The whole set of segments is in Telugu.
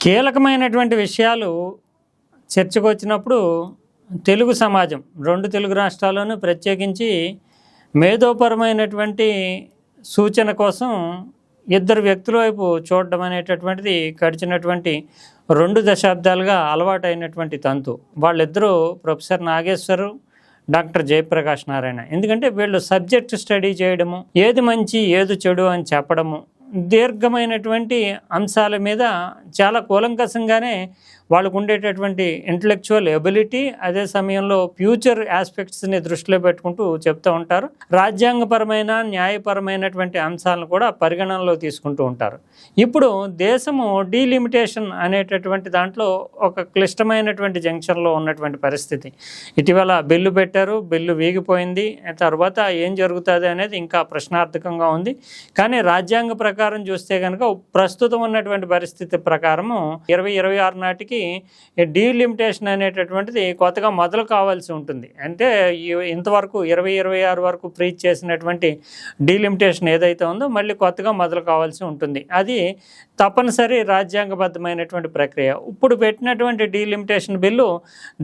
కీలకమైనటువంటి విషయాలు చర్చకు వచ్చినప్పుడు తెలుగు సమాజం 2 తెలుగు రాష్ట్రాల్లోనూ ప్రత్యేకించి మేధోపరమైనటువంటి సూచన కోసం ఇద్దరు వ్యక్తుల వైపు చూడడం అనేటటువంటిది గడిచినటువంటి 2 దశాబ్దాలుగా అలవాటైనటువంటి తంతు. వాళ్ళిద్దరూ ప్రొఫెసర్ నాగేశ్వరు, డాక్టర్ జయప్రకాష్ నారాయణ. ఎందుకంటే వీళ్ళు సబ్జెక్ట్ స్టడీ చేయడము, ఏది మంచి ఏది చెడు అని చెప్పడము, దీర్ఘమైనటువంటి అంశాల మీద చాలా కూలంకషంగానే వాళ్ళకు ఉండేటటువంటి ఇంటలెక్చువల్ ఎబిలిటీ, అదే సమయంలో ఫ్యూచర్ ఆస్పెక్ట్స్ని దృష్టిలో పెట్టుకుంటూ చెప్తూ ఉంటారు. రాజ్యాంగపరమైన న్యాయపరమైనటువంటి అంశాలను కూడా పరిగణనలో తీసుకుంటూ ఉంటారు. ఇప్పుడు దేశము డీలిమిటేషన్ అనేటటువంటి దాంట్లో ఒక క్లిష్టమైనటువంటి జంక్షన్లో ఉన్నటువంటి పరిస్థితి. ఇటీవల బిల్లు పెట్టారు, బిల్లు వీగిపోయింది. తర్వాత ఏం జరుగుతుంది అనేది ఇంకా ప్రశ్నార్థకంగా ఉంది. కానీ రాజ్యాంగ ప్రకారం చూస్తే కనుక ప్రస్తుతం ఉన్నటువంటి పరిస్థితి ప్రకారము 2026 నాటికి డీలిమిటేషన్ అనేటటువంటిది కొత్తగా మొదలు కావాల్సి ఉంటుంది. అంటే ఇంతవరకు 2026 వరకు ప్రీచ్ చేసినటువంటి డీలిమిటేషన్ ఏదైతే ఉందో మళ్ళీ కొత్తగా మొదలు కావాల్సి ఉంటుంది. అది తప్పనిసరి రాజ్యాంగబద్ధమైనటువంటి ప్రక్రియ. ఇప్పుడు పెట్టినటువంటి డీలిమిటేషన్ బిల్లు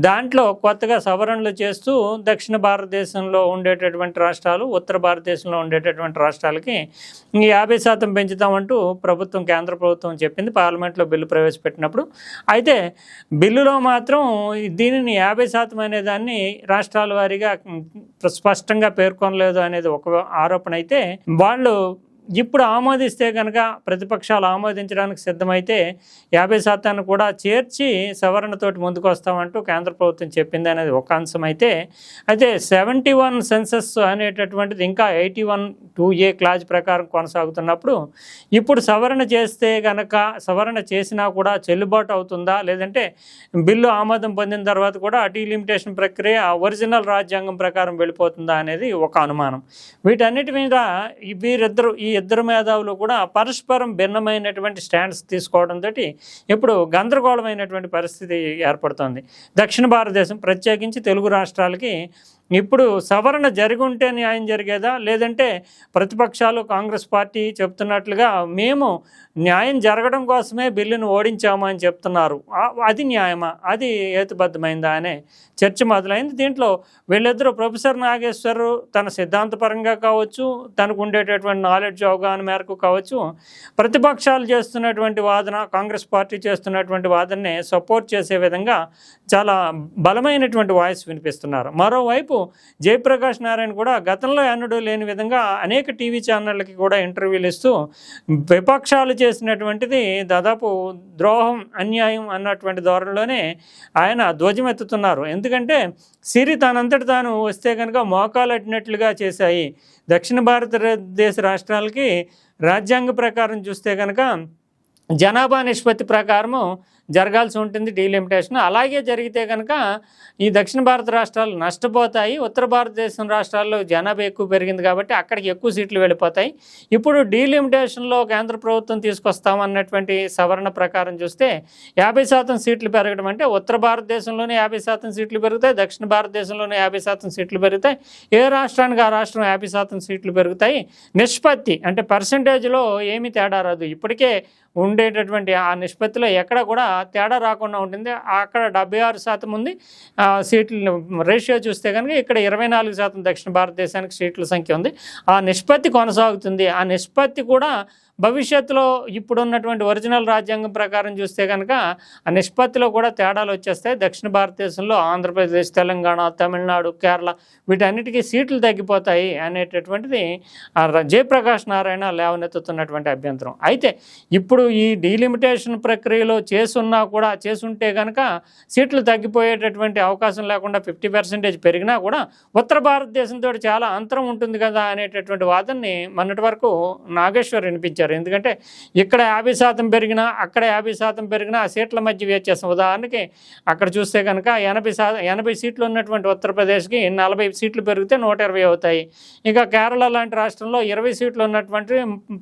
దాంట్లో కొత్తగా సవరణలు చేస్తూ దక్షిణ భారతదేశంలో ఉండేటటువంటి రాష్ట్రాలు, ఉత్తర భారతదేశంలో ఉండేటటువంటి రాష్ట్రాలకి 50% పెంచుతామంటూ ప్రభుత్వం, కేంద్ర ప్రభుత్వం చెప్పింది పార్లమెంట్లో బిల్లు ప్రవేశపెట్టినప్పుడు. అయితే బిల్లులో మాత్రం దీనిని 50% అనేదాన్ని రాష్ట్రాల వారీగా స్పష్టంగా పేర్కొనలేదు అనేది ఒక ఆరోపణ. అయితే వాళ్ళు ఇప్పుడు ఆమోదిస్తే కనుక, ప్రతిపక్షాలు ఆమోదించడానికి సిద్ధమైతే 50% కూడా చేర్చి సవరణతోటి ముందుకు వస్తామంటూ కేంద్ర ప్రభుత్వం చెప్పింది అనేది ఒక అంశం. అయితే 71 సెన్సస్ అనేటటువంటిది ఇంకా 81(2)A క్లాజ్ ప్రకారం కొనసాగుతున్నప్పుడు ఇప్పుడు సవరణ చేస్తే కనుక, సవరణ చేసినా కూడా చెల్లుబాటు అవుతుందా, లేదంటే బిల్లు ఆమోదం పొందిన తర్వాత కూడా డీలిమిటేషన్ ప్రక్రియ ఒరిజినల్ రాజ్యాంగం ప్రకారం వెళ్ళిపోతుందా అనేది ఒక అనుమానం. వీటన్నిటి మీద ఈ ఇద్దరు మేధావులు కూడా పరస్పరం భిన్నమైనటువంటి స్టాండ్స్ తీసుకోవడంతో ఇప్పుడు గందరగోళమైనటువంటి పరిస్థితి ఏర్పడుతోంది. దక్షిణ భారతదేశం ప్రత్యేకించి తెలుగు రాష్ట్రాలకి ఇప్పుడు సవరణ జరిగి ఉంటే న్యాయం జరిగేదా, లేదంటే ప్రతిపక్షాలు, కాంగ్రెస్ పార్టీ చెప్తున్నట్లుగా మేము న్యాయం జరగడం కోసమే బిల్లును ఓడించాము అని చెప్తున్నారు, అది న్యాయమా, అది హేతుబద్ధమైందా అనే చర్చ మొదలైంది. దీంట్లో వీళ్ళిద్దరూ ప్రొఫెసర్ నాగేశ్వరు తన సిద్ధాంతపరంగా కావచ్చు, తనకు ఉండేటటువంటి నాలెడ్జ్ అవగాహన మేరకు కావచ్చు, ప్రతిపక్షాలు చేస్తున్నటువంటి వాదన, కాంగ్రెస్ పార్టీ చేస్తున్నటువంటి వాదనని సపోర్ట్ చేసే విధంగా చాలా బలమైనటువంటి వాయిస్ వినిపిస్తున్నారు. మరోవైపు జయప్రకాష్ నారాయణ కూడా గతంలో ఎన్నడూ లేని విధంగా అనేక టీవీ ఛానళ్ళకి కూడా ఇంటర్వ్యూలు ఇస్తూ విపక్షాలు చేసినటువంటిది దాదాపు ద్రోహం, అన్యాయం అన్నటువంటి ధోరణిలోనే ఆయన ధ్వజమెత్తుతున్నారు. ఎందుకంటే సిరి తనంతటి తాను వస్తే కనుక మోకాలట్టినట్లుగా చేశాయి. దక్షిణ భారతదేశ రాష్ట్రాలకి రాజ్యాంగ ప్రకారం చూస్తే కనుక జనాభా నిష్పత్తి ప్రకారము జరగాల్సి ఉంటుంది డీలిమిటేషన్. అలాగే జరిగితే కనుక ఈ దక్షిణ భారత రాష్ట్రాలు నష్టపోతాయి. ఉత్తర భారతదేశం రాష్ట్రాల్లో జనాభా ఎక్కువ పెరిగింది కాబట్టి అక్కడికి ఎక్కువ సీట్లు వెళ్ళిపోతాయి. ఇప్పుడు డీలిమిటేషన్లో కేంద్ర ప్రభుత్వం తీసుకొస్తామన్నటువంటి సవరణ ప్రకారం చూస్తే 50% సీట్లు పెరగడం అంటే ఉత్తర భారతదేశంలోనే 50% సీట్లు పెరుగుతాయి, దక్షిణ భారతదేశంలోనే 50% సీట్లు పెరుగుతాయి. ఏ రాష్ట్రానికి ఆ రాష్ట్రం 50% సీట్లు పెరుగుతాయి. నిష్పత్తి అంటే పర్సంటేజ్లో ఏమీ తేడా రాదు. ఇప్పటికే ఉండేటటువంటి ఆ నిష్పత్తిలో ఎక్కడ కూడా తేడా రాకుండా ఉంటుంది. అక్కడ 76% ఉంది సీట్ల రేషియో చూస్తే కనుక, ఇక్కడ 24% దక్షిణ భారతదేశానికి సీట్ల సంఖ్య ఉంది. ఆ నిష్పత్తి కొనసాగుతుంది. ఆ నిష్పత్తి కూడా భవిష్యత్తులో ఇప్పుడున్నటువంటి ఒరిజినల్ రాజ్యాంగం ప్రకారం చూస్తే కనుక ఆ నిష్పత్తిలో కూడా తేడాలు వచ్చేస్తాయి. దక్షిణ భారతదేశంలో ఆంధ్రప్రదేశ్, తెలంగాణ, తమిళనాడు, కేరళ వీటన్నిటికీ సీట్లు తగ్గిపోతాయి అనేటటువంటిది జయప్రకాష్ నారాయణ లేవనెత్తుతున్నటువంటి అభ్యంతరం. అయితే ఇప్పుడు ఈ డీలిమిటేషన్ ప్రక్రియలో చేసుంటే కనుక సీట్లు తగ్గిపోయేటటువంటి అవకాశం లేకుండా 50% పెరిగినా కూడా ఉత్తర భారతదేశంతో చాలా అంతరం ఉంటుంది కదా అనేటటువంటి వాదనని మొన్నటి వరకు నాగేశ్వర్ వినిపించారు. ఎందుకంటే ఇక్కడ 50% పెరిగినా, అక్కడ 50% పెరిగినా ఆ సీట్ల మధ్య వ్యత్యాసం. ఉదాహరణకి అక్కడ చూస్తే కనుక 80 సీట్లు ఉన్నటువంటి ఉత్తరప్రదేశ్కి 40 సీట్లు పెరిగితే 120 అవుతాయి. ఇక కేరళ లాంటి రాష్ట్రంలో 20 సీట్లు ఉన్నటువంటి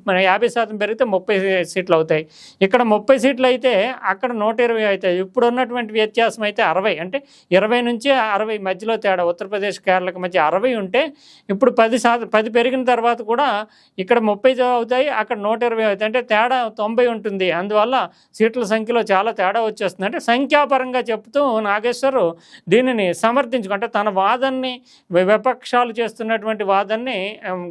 50% పెరిగితే 30 సీట్లు అవుతాయి. ఇక్కడ 30 సీట్లు అయితే అక్కడ అక్కడ 120 అవుతాయి. ఇప్పుడు ఉన్నటువంటి వ్యత్యాసం అయితే 60, అంటే 20 నుంచి 60 మధ్యలో తేడా. ఉత్తరప్రదేశ్ కేరళకి మధ్య 60 ఉంటే ఇప్పుడు 10 పెరిగిన తర్వాత కూడా ఇక్కడ 30 అవుతాయి, అక్కడ 120 అవుతాయి, అంటే తేడా 90 ఉంటుంది. అందువల్ల సీట్ల సంఖ్యలో చాలా తేడా వచ్చేస్తుంది. అంటే సంఖ్యాపరంగా చెప్తూ నాగేశ్వర్ దీనిని అంటే తన వాదనని, విపక్షాలు చేస్తున్నటువంటి వాదనని,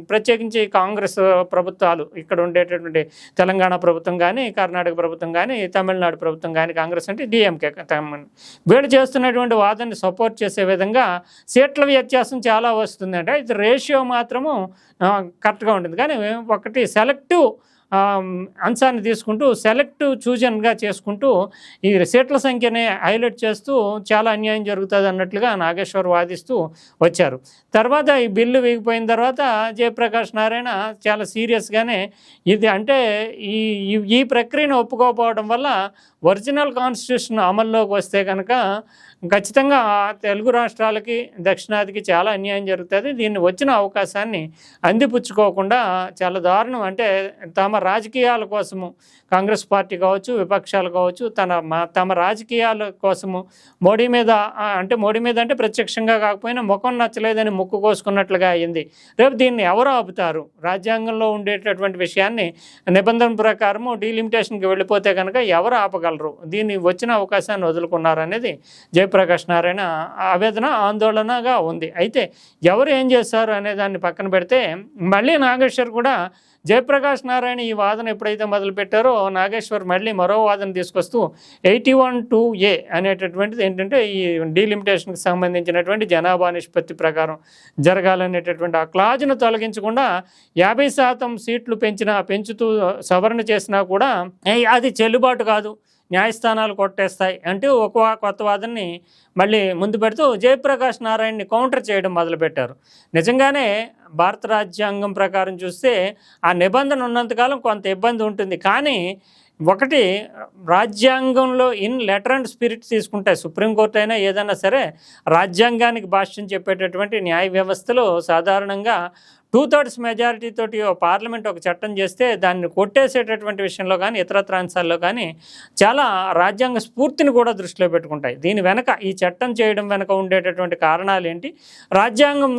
ప్రత్యేకించి కాంగ్రెస్ ప్రభుత్వాలు ఇక్కడ ఉండేటటువంటి తెలంగాణ ప్రభుత్వం కానీ, కర్ణాటక ప్రభుత్వం కానీ, తమిళనాడు ప్రభుత్వం కానీ, కాంగ్రెస్ అంటే డిఎంకే, వీళ్ళు చేస్తున్నటువంటి వాదనని సపోర్ట్ చేసే విధంగా సీట్ల వ్యత్యాసం చాలా వస్తుంది. అంటే ఇది రేషియో మాత్రము కరెక్ట్గా ఉంటుంది. కానీ ఒకటి సెలెక్టివ్ అంశాన్ని తీసుకుంటూ, సెలెక్టివ్ చూజన్గా చేసుకుంటూ ఈ సీట్ల సంఖ్యని హైలైట్ చేస్తూ చాలా అన్యాయం జరుగుతుంది అన్నట్లుగా నాగేశ్వర్ వాదిస్తూ వచ్చారు. తర్వాత ఈ బిల్లు వేగిపోయిన తర్వాత జయప్రకాష్ నారాయణ చాలా సీరియస్గానే ఇది అంటే ఈ ప్రక్రియను ఒప్పుకోకపోవడం వల్ల ఒరిజినల్ కాన్స్టిట్యూషన్ అమల్లోకి వస్తే కనుక ఖచ్చితంగా తెలుగు రాష్ట్రాలకి, దక్షిణాదికి చాలా అన్యాయం జరుగుతుంది. దీన్ని వచ్చిన అవకాశాన్ని అందిపుచ్చుకోకుండా చాలా దారుణం. అంటే తమ రాజకీయాల కోసము కాంగ్రెస్ పార్టీ కావచ్చు, విపక్షాలు కావచ్చు, తమ రాజకీయాల కోసము మోడీ మీద అంటే ప్రత్యక్షంగా కాకపోయినా ముఖం నచ్చలేదని ముక్కు కోసుకున్నట్లుగా అయింది. రేపు దీన్ని ఎవరు ఆపుతారు? రాజ్యాంగంలో ఉండేటటువంటి విషయాన్ని నిబంధన ప్రకారము డీలిమిటేషన్కి వెళ్ళిపోతే కనుక ఎవరు ఆపగలరు? దీన్ని వచ్చిన అవకాశాన్ని వదులుకున్నారనేది జయప్రకాష్ నారాయణ ఆవేదన, ఆందోళనగా ఉంది. అయితే ఎవరు ఏం చేస్తారు అనే దాన్ని పక్కన పెడితే మళ్ళీ నాగేశ్వర్ కూడా జయప్రకాష్ నారాయణ ఈ వాదన ఎప్పుడైతే మొదలుపెట్టారో నాగేశ్వర్ మళ్ళీ మరో వాదన తీసుకొస్తూ 81(2)A అనేటటువంటిది ఏంటంటే ఈ డీలిమిటేషన్కి సంబంధించినటువంటి జనాభా నిష్పత్తి ప్రకారం జరగాలనేటటువంటి ఆ క్లాజ్ను తొలగించకుండా 50% సీట్లు పెంచుతూ సవరణ చేసినా కూడా అది చెల్లుబాటు కాదు, న్యాయస్థానాలు కొట్టేస్తాయి అంటూ ఒక కొత్త వాదనని మళ్ళీ ముందు పెడుతూ జయప్రకాష్ నారాయణని కౌంటర్ చేయడం మొదలుపెట్టారు. నిజంగానే భారత రాజ్యాంగం ప్రకారం చూస్తే ఆ నిబంధన ఉన్నంతకాలం కొంత ఇబ్బంది ఉంటుంది. కానీ ఒకటి రాజ్యాంగంలో ఇన్ లెటర్ అండ్ స్పిరిట్ తీసుకుంటే సుప్రీంకోర్టు అయినా ఏదైనా సరే రాజ్యాంగానికి భాష్యం చెప్పేటటువంటి న్యాయ వ్యవస్థలో సాధారణంగా 2/3 మెజారిటీ తోటి పార్లమెంట్ ఒక చట్టం చేస్తే దాన్ని కొట్టేసేటటువంటి విషయంలో కానీ ఇతరత్ర అంశాల్లో కానీ చాలా రాజ్యాంగ స్ఫూర్తిని కూడా దృష్టిలో పెట్టుకుంటాయి. దీని వెనక ఈ చట్టం చేయడం వెనక ఉండేటటువంటి కారణాలు ఏంటి, రాజ్యాంగం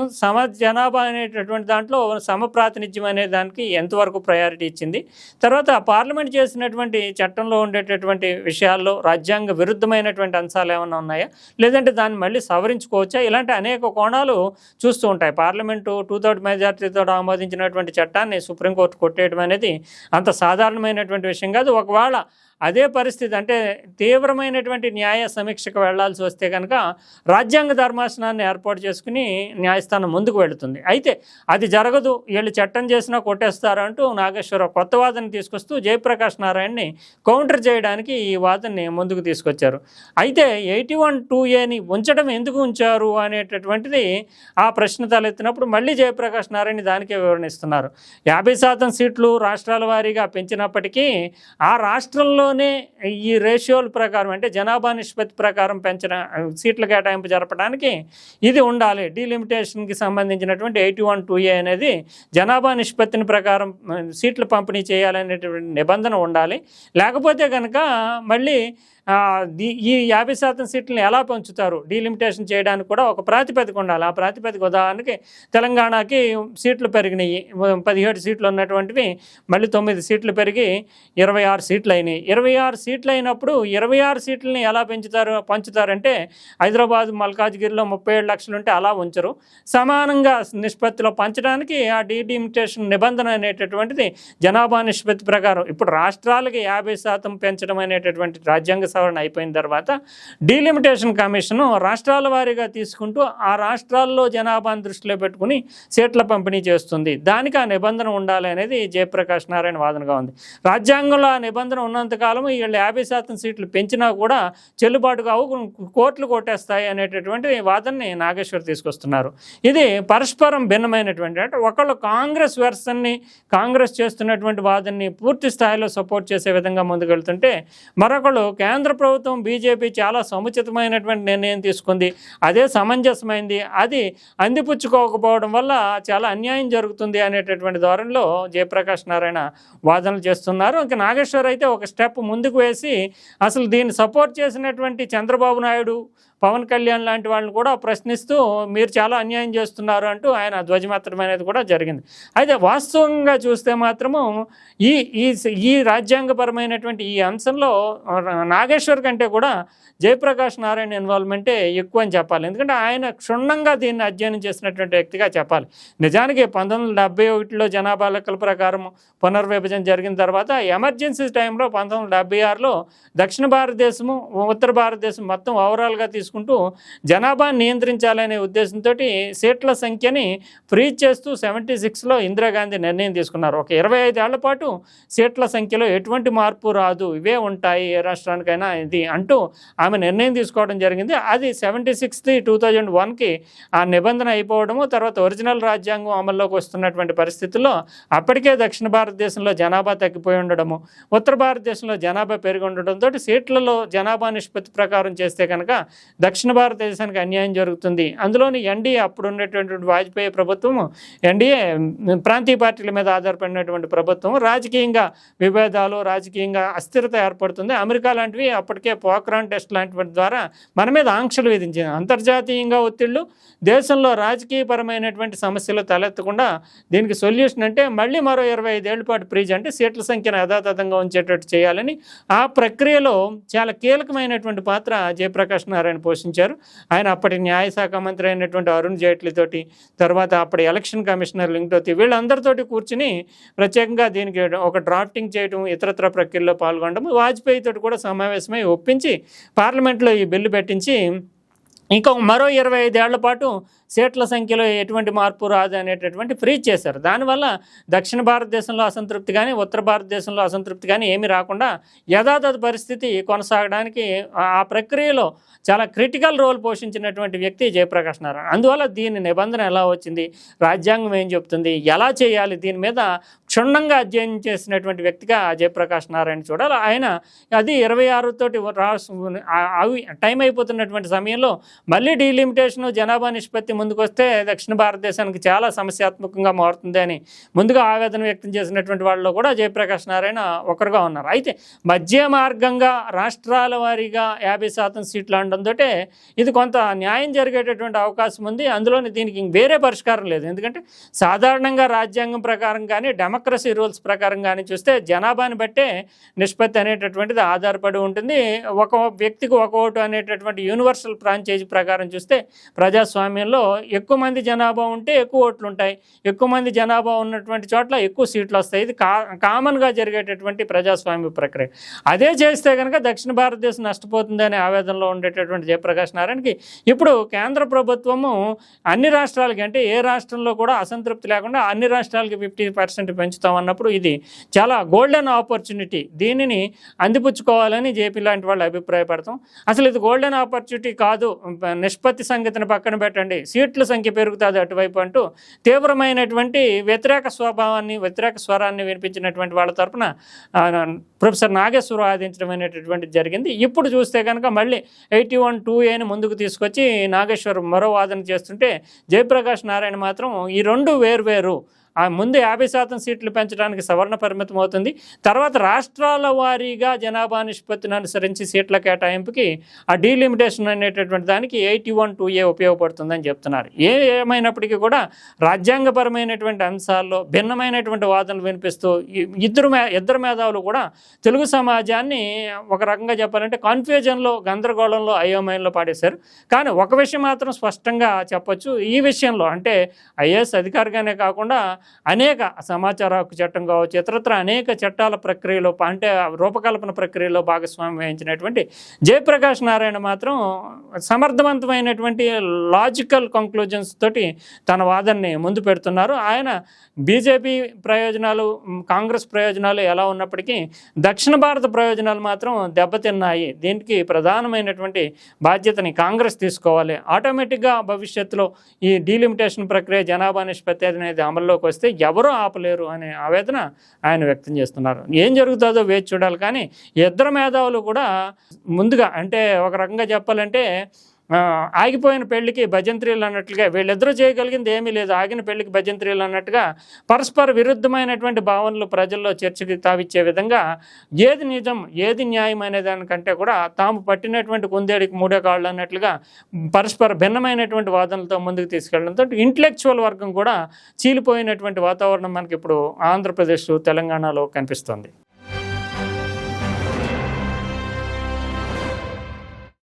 జనాభా అనేటటువంటి దాంట్లో సమప్రాతినిధ్యం అనే దానికి ఎంతవరకు ప్రయారిటీ ఇచ్చింది, తర్వాత పార్లమెంట్ చేసినటువంటి చట్టంలో ఉండేటటువంటి విషయాల్లో రాజ్యాంగ విరుద్ధమైనటువంటి అంశాలు ఏమైనా ఉన్నాయా, లేదంటే దాన్ని మళ్ళీ సవరించుకోవచ్చా, ఇలాంటి అనేక కోణాలు చూస్తూ ఉంటాయి. పార్లమెంటు 2/3 మెజారిటీ ఆమోదించినటువంటి చట్టాన్ని సుప్రీంకోర్టు కొట్టేయడం అనేది అంత సాధారణమైనటువంటి విషయం కాదు. ఒకవేళ అదే పరిస్థితి అంటే తీవ్రమైనటువంటి న్యాయ సమీక్షకు వెళ్లాల్సి వస్తే కనుక రాజ్యాంగ ధర్మాసనాన్ని ఏర్పాటు చేసుకుని న్యాయస్థానం ముందుకు వెళుతుంది. అయితే అది జరగదు, వీళ్ళు చట్టం చేసినా కొట్టేస్తారంటూ నాగేశ్వరరావు కొత్త వాదన తీసుకొస్తూ జయప్రకాష్ నారాయణని కౌంటర్ చేయడానికి ఈ వాదనని ముందుకు తీసుకొచ్చారు. అయితే 81(2)Aని ఉంచడం ఎందుకు ఉంచారు అనేటటువంటిది ఆ ప్రశ్న తలెత్తినప్పుడు మళ్ళీ జయప్రకాష్ నారాయణ దానికే వివరణిస్తున్నారు. 50% సీట్లు రాష్ట్రాల వారీగా పెంచినప్పటికీ ఆ రాష్ట్రంలో ఈ రేషియోల ప్రకారం అంటే జనాభా నిష్పత్తి ప్రకారం పెంచిన సీట్ల కేటాయింపు జరపడానికి ఇది ఉండాలి. డీలిమిటేషన్కి సంబంధించినటువంటి 81(2)A అనేది జనాభా నిష్పత్తిని ప్రకారం సీట్లు పంపిణీ చేయాలనేటువంటి నిబంధన ఉండాలి. లేకపోతే కనుక మళ్ళీ ఈ 50% సీట్లను ఎలా పంచుతారు, డీలిమిటేషన్ చేయడానికి కూడా ఒక ప్రాతిపదిక ఉండాలి. ఆ ప్రాతిపదిక ఉదాహరణకి తెలంగాణకి సీట్లు పెరిగినాయి, 17 సీట్లు ఉన్నటువంటివి మళ్ళీ 9 సీట్లు పెరిగి 26 సీట్లు అయినాయి. 26 సీట్లు అయినప్పుడు 26 సీట్లని ఎలా పంచుతారంటే హైదరాబాద్ మల్కాజ్గిరిలో 37 లక్షలు ఉంటే అలా ఉంచరు, సమానంగా నిష్పత్తిలో పంచడానికి ఆ డీలిమిటేషన్ నిబంధన అనేటటువంటిది జనాభా నిష్పత్తి ప్రకారం ఇప్పుడు రాష్ట్రాలకి 50% పెంచడం అనేటటువంటి రాజ్యాంగ సవరణ అయిపోయిన తర్వాత డీలిమిటేషన్ కమిషను రాష్ట్రాల వారీగా తీసుకుంటూ ఆ రాష్ట్రాల్లో జనాభాను దృష్టిలో పెట్టుకుని సీట్ల పంపిణీ చేస్తుంది. దానికి ఆ నిబంధన ఉండాలి అనేది జయప్రకాష్ నారాయణ వాదనగా ఉంది. రాజ్యాంగంలో ఆ నిబంధన ఉన్నంతకాలం వీళ్ళు 50% సీట్లు పెంచినా కూడా చెల్లుబాటు కావు, కోర్టులు కొట్టేస్తాయి అనేటటువంటి వాదనని నాగేశ్వర్ తీసుకొస్తున్నారు. ఇది పరస్పరం భిన్నమైనటువంటి అంటే ఒకళ్ళు కాంగ్రెస్ వెర్షన్ని, కాంగ్రెస్ చేస్తున్నటువంటి వాదనని పూర్తి స్థాయిలో సపోర్ట్ చేసే విధంగా ముందుకెళ్తుంటే మరొకళ్ళు కేంద్ర కేంద్ర ప్రభుత్వం బీజేపీ చాలా సముచితమైనటువంటి నిర్ణయం తీసుకుంది, అదే సమంజసమైంది, అది అందిపుచ్చుకోకపోవడం వల్ల చాలా అన్యాయం జరుగుతుంది అనేటటువంటి ధోరణిలో జయప్రకాష్ నారాయణ వాదనలు చేస్తున్నారు. ఇంకా నాగేశ్వర్ అయితే ఒక స్టెప్ ముందుకు వేసి అసలు దీన్ని సపోర్ట్ చేసినటువంటి చంద్రబాబు నాయుడు, పవన్ కళ్యాణ్ లాంటి వాళ్ళని కూడా ప్రశ్నిస్తూ మీరు చాలా అన్యాయం చేస్తున్నారు అంటూ ఆయన ధ్వజమెత్తడం అనేది కూడా జరిగింది. అయితే వాస్తవంగా చూస్తే మాత్రము ఈ ఈ ఈ రాజ్యాంగపరమైనటువంటి ఈ అంశంలో నాగేశ్వర్ కంటే కూడా జయప్రకాష్ నారాయణ ఇన్వాల్వ్మెంటే ఎక్కువ అని చెప్పాలి. ఎందుకంటే ఆయన క్షుణ్ణంగా దీన్ని అధ్యయనం చేసినటువంటి వ్యక్తిగా చెప్పాలి. నిజానికి 1971లో జనాభా లెక్కల ప్రకారం పునర్విభజన జరిగిన తర్వాత ఎమర్జెన్సీ టైంలో 1976లో దక్షిణ భారతదేశము, ఉత్తర భారతదేశం మొత్తం ఓవరాల్గా తీసుకుంటూ జనాభాను నియంత్రించాలనే ఉద్దేశంతో సీట్ల సంఖ్యని ఫ్రీజ్ చేస్తూ 76లో ఇందిరాగాంధీ నిర్ణయం తీసుకున్నారు. ఒక 25 ఏళ్ల పాటు సీట్ల సంఖ్యలో ఎటువంటి మార్పు రాదు, ఇవే ఉంటాయి ఏ రాష్ట్రానికైనా ఇది అంటూ ఆమె నిర్ణయం తీసుకోవడం జరిగింది. అది 76/2001కి ఆ నిబంధన అయిపోవడము, తర్వాత ఒరిజినల్ రాజ్యాంగం అమల్లోకి వస్తున్నటువంటి పరిస్థితుల్లో అప్పటికే దక్షిణ భారతదేశంలో జనాభా తగ్గిపోయి ఉండడము, ఉత్తర భారతదేశంలో జనాభా పెరిగి ఉండడంతో సీట్లలో జనాభా నిష్పత్తి ప్రకారం చేస్తే కనుక దక్షిణ భారతదేశానికి అన్యాయం జరుగుతుంది. అందులోని ఎన్డీఏ అప్పుడు ఉన్నటువంటి వాజ్పేయి ప్రభుత్వం, ఎన్డీఏ ప్రాంతీయ పార్టీల మీద ఆధారపడినటువంటి ప్రభుత్వం, రాజకీయంగా విభేదాలు, రాజకీయంగా అస్థిరత ఏర్పడుతుంది. అమెరికా లాంటివి అప్పటికే పోఖ్రాన్ టెస్ట్ లాంటి వాటి ద్వారా మన మీద ఆంక్షలు విధించింది. అంతర్జాతీయంగా ఒత్తిళ్లు, దేశంలో రాజకీయపరమైనటువంటి సమస్యలు తలెత్తకుండా దీనికి సొల్యూషన్ అంటే మళ్ళీ మరో 25 ఏళ్ల పాటు ఫ్రీజ్, అంటే సీట్ల సంఖ్యను యథాతథంగా ఉంచేటట్టు చేయాలని ఆ ప్రక్రియలో చాలా కీలకమైనటువంటి పాత్ర జయప్రకాష్ నారాయణ పోషించారు. ఆయన అప్పటి న్యాయశాఖ మంత్రి అయినటువంటి అరుణ్ జైట్లీతోటి, తర్వాత అప్పటి ఎలక్షన్ కమిషనర్ లింక్తోటి, వీళ్ళందరితోటి కూర్చుని ప్రత్యేకంగా దీనికి ఒక డ్రాఫ్టింగ్ చేయడం, ఇతరత్ర ప్రక్రియలో పాల్గొనడం, వాజ్పేయి తోటి కూడా సమావేశమై ఒప్పించి పార్లమెంట్లో ఈ బిల్లు పెట్టించి ఇంకా మరో 25 ఏళ్ల పాటు సీట్ల సంఖ్యలో ఎటువంటి మార్పు రాదు అనేటటువంటి ఫ్రీజ్ చేశారు. దానివల్ల దక్షిణ భారతదేశంలో అసంతృప్తి కానీ, ఉత్తర భారతదేశంలో అసంతృప్తి కానీ ఏమీ రాకుండా యథాతథ పరిస్థితి కొనసాగడానికి ఆ ప్రక్రియలో చాలా క్రిటికల్ రోల్ పోషించినటువంటి వ్యక్తి జయప్రకాష్ నారాయణ. అందువల్ల దీని నిబంధన ఎలా వచ్చింది, రాజ్యాంగం ఏం చెప్తుంది, ఎలా చేయాలి, దీని మీద క్షుణ్ణంగా అధ్యయనం చేసినటువంటి వ్యక్తిగా జయప్రకాష్ నారాయణ చూడాలి. ఆయన అది 26 తోటి అవి టైం అయిపోతున్నటువంటి సమయంలో మళ్ళీ డీలిమిటేషను, జనాభా నిష్పత్తి ముందుకు వస్తే దక్షిణ భారతదేశానికి చాలా సమస్యాత్మకంగా మారుతుంది అని ముందుగా ఆవేదన వ్యక్తం చేసినటువంటి వాళ్ళలో కూడా జయప్రకాష్ నారాయణ ఒకరుగా ఉన్నారు. అయితే మధ్య మార్గంగా రాష్ట్రాల వారీగా 50% సీట్లు అనడంతో ఇది కొంత న్యాయం జరిగేటటువంటి అవకాశం ఉంది. అందులోని దీనికి వేరే పరిష్కారం లేదు. ఎందుకంటే సాధారణంగా రాజ్యాంగం ప్రకారం కానీ, డెమోక్రసీ రూల్స్ ప్రకారం కానీ చూస్తే జనాభాని బట్టే నిష్పత్తి అనేటటువంటిది ఆధారపడి ఉంటుంది. ఒక వ్యక్తికి ఒక ఓటు అనేటటువంటి యూనివర్సల్ ఫ్రాంచైజీ ప్రకారం చూస్తే ప్రజాస్వామ్యంలో ఎక్కువ మంది జనాభా ఉంటే ఎక్కువ ఓట్లు ఉంటాయి, ఎక్కువ మంది జనాభా ఉన్నటువంటి చోట్ల ఎక్కువ సీట్లు వస్తాయి. ఇది కామన్గా జరిగేటటువంటి ప్రజాస్వామ్య ప్రక్రియ. అదే చేస్తే కనుక దక్షిణ భారతదేశం నష్టపోతుంది అనే ఆవేదనలో ఉండేటటువంటి జయప్రకాష్ నారాయణకి ఇప్పుడు కేంద్ర ప్రభుత్వము అన్ని రాష్ట్రాలకి, అంటే ఏ రాష్ట్రంలో కూడా అసంతృప్తి లేకుండా అన్ని రాష్ట్రాలకి 50% పెంచుతామన్నప్పుడు ఇది చాలా గోల్డెన్ ఆపర్చునిటీ. దీనిని అందిపుచ్చుకోవాలని జేపీ లాంటి వాళ్ళు అభిప్రాయపడతాం. అసలు ఇది గోల్డెన్ ఆపర్చునిటీ కాదు, నిష్పత్తి సంగతిని పక్కన పెట్టండి, సీట్ల సంఖ్య పెరుగుతుంది అటువైపు అంటూ తీవ్రమైనటువంటి వ్యతిరేక స్వరాన్ని వినిపించినటువంటి వాళ్ళ తరపున ప్రొఫెసర్ నాగేశ్వర వాదించడం అనేటటువంటిది జరిగింది. ఇప్పుడు చూస్తే కనుక మళ్ళీ 81(2)A ముందుకు తీసుకొచ్చి నాగేశ్వర్ మరో వాదన చేస్తుంటే జయప్రకాష్ నారాయణ మాత్రం ఈ రెండు వేర్వేరు, ముందు 50% సీట్లు పెంచడానికి సవర్ణ పరిమితం అవుతుంది, తర్వాత రాష్ట్రాల వారీగా జనాభా నిష్పత్తిని అనుసరించి సీట్ల కేటాయింపుకి ఆ డీలిమిటేషన్ అనేటటువంటి దానికి 81(2)A ఉపయోగపడుతుందని చెప్తున్నారు. ఏమైనప్పటికీ కూడా రాజ్యాంగపరమైనటువంటి అంశాల్లో భిన్నమైనటువంటి వాదనలు వినిపిస్తూ ఇద్దరు మేధావులు కూడా తెలుగు సమాజాన్ని ఒక రకంగా చెప్పాలంటే కన్ఫ్యూజన్లో, గందరగోళంలో, అయోమయంలో పాడేశారు. కానీ ఒక విషయం మాత్రం స్పష్టంగా చెప్పొచ్చు, ఈ విషయంలో అంటే ఐఏఎస్ అధికారిగానే కాకుండా అనేక సమాచార హక్కు చట్టం కావచ్చు, ఇతరత్ర అనేక చట్టాల ప్రక్రియలో, అంటే రూపకల్పన ప్రక్రియలో భాగస్వామ్యం వహించినటువంటి జయప్రకాష్ నారాయణ మాత్రం సమర్థవంతమైనటువంటి లాజికల్ కంక్లూజన్స్ తోటి తన వాదనని ముందు పెడుతున్నారు. ఆయన బీజేపీ ప్రయోజనాలు, కాంగ్రెస్ ప్రయోజనాలు ఎలా ఉన్నప్పటికీ దక్షిణ భారత ప్రయోజనాలు మాత్రం దెబ్బతిన్నాయి, దీనికి ప్రధానమైనటువంటి బాధ్యతని కాంగ్రెస్ తీసుకోవాలి, ఆటోమేటిక్గా భవిష్యత్తులో ఈ డీలిమిటేషన్ ప్రక్రియ, జనాభా నిష్పత్తి అనేది అమల్లోకి వస్తే ఎవరూ ఆపలేరు అనే ఆవేదన ఆయన వ్యక్తం చేస్తున్నారు. ఏం జరుగుతుందో వేచి చూడాలి. కానీ ఇద్దరు మేధావులు కూడా ముందుగా అంటే ఒక రకంగా చెప్పాలంటే ఆగిపోయిన పెళ్లికి భజంత్రీలు అన్నట్లుగా వీళ్ళిద్దరూ చేయగలిగింది ఏమీ లేదు. ఆగిన పెళ్లికి భజంత్రీలు అన్నట్టుగా పరస్పర విరుద్ధమైనటువంటి భావనలు ప్రజల్లో చర్చకి తావిచ్చే విధంగా ఏది నిజం ఏది న్యాయం అనే దానికంటే కూడా తాము పట్టినటువంటి కుందేడికి మూడే కాళ్ళు అన్నట్లుగా పరస్పర భిన్నమైనటువంటి వాదనలతో ముందుకు తీసుకెళ్లడంతో ఇంటలెక్చువల్ వర్గం కూడా చీలిపోయినటువంటి వాతావరణం మనకి ఇప్పుడు ఆంధ్రప్రదేశ్ తెలంగాణలో కనిపిస్తుంది.